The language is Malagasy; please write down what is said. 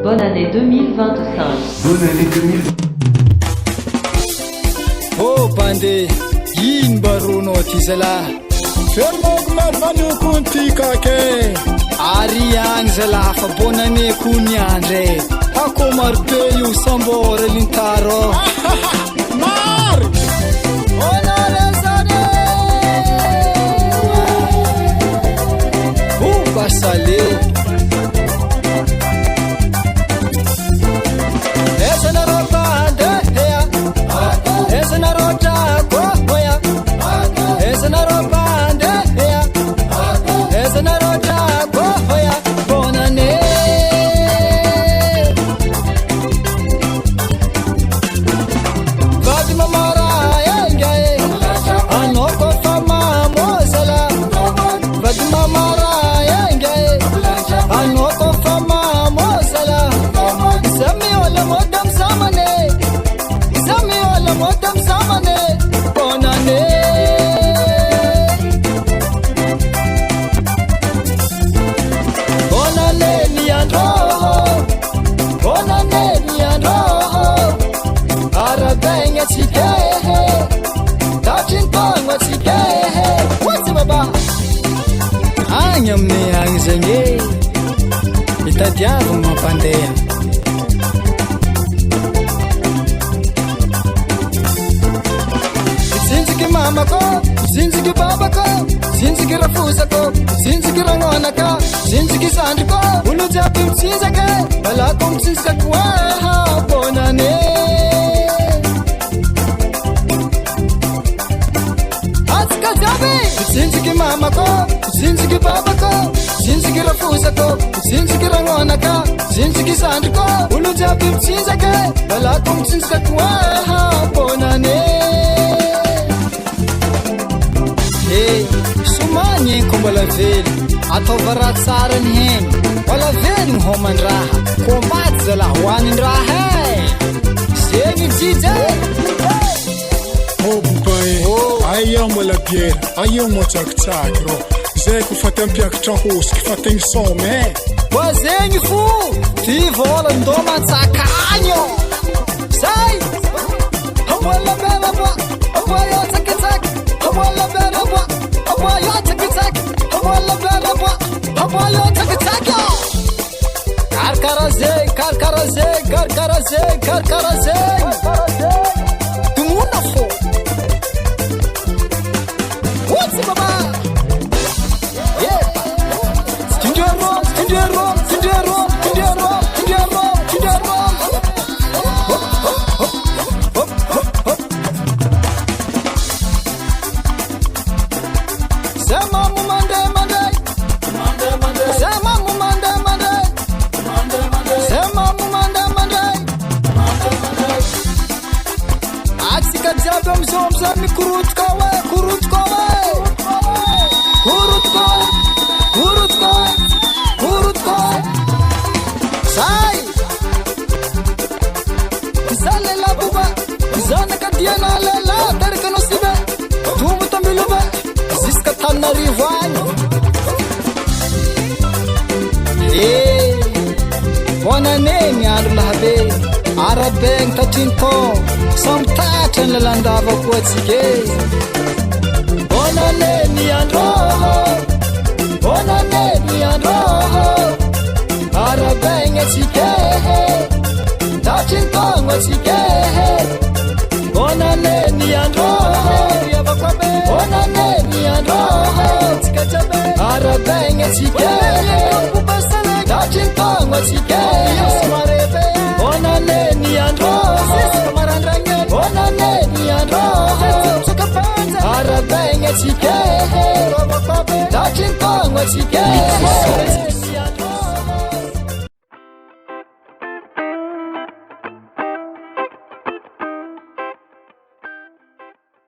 bonne année 2025. Bonne année 2025. Oh bande, yin barono tizala. Fermog marvani kunti kake. Ari yang zala fa bonne année kunyandre. Hako marpe yu sambore lintaro. Mar! Onare zane. Basale. Esna roba de ya. Esna roja ko ya. Esna roba de ya. Esna roja ko ya. Bonane. Fatima mara yenga. Anoko fama mozala. Fatima mara anoko fama mozala zami wala modam samane bonane ni andro arabenga chike tachin pangwa chike what's baba anyamne angzenge itadiavo mapandeha zinziki mamako zinziki babako zinziki rafusako zinziki rangonaka zinziki sandiko ulujapi msinzake balako msinzakwa bonane atskajabe zinziki mamako zinziki babako zinziki rafusako zinziki rangonaka zinziki sandiko ulujapi msinzake balako msinzakwa bonane hey sumanye kombola veli atovara tsara ni hen wala veli homan raha kombat zala wani raha seni jija Oh bubae, aia mo la biera, aia mo tsak ro. Zay kufata mpiakatra hosy kifata insome. Wazengi fu, ti vola ndoma tsakanyo. Sai, hamwala bela bwa, hamwala tsak, hamwala bela bwa, hamwala tsak, hamwala bela bwa, hamwala tsak yo. Karkaraze. Tumuna fu. What's baba? Yeah. Stinjero. Sema mu mande. Sema mu mande. Sema mu mande. Atsika jabe mzomza mikurutka we. Kurutko. Sai. Zale la buba. Zana kadiana lela. Terkano sibe. Tumu tambiluba. Ziska tanari vanyo. Hey. Bonane nyandru lahabe. Arabeng tachinko. Samtachan lalandava kuatsige. Bonane nyandru. Arabenga chike tachin pangwa chike bonane ni andro bonane ni andro arabenga chike tachin pangwa chike bonane ni andro bonane ni andro arabenga chike tachin pangwa chike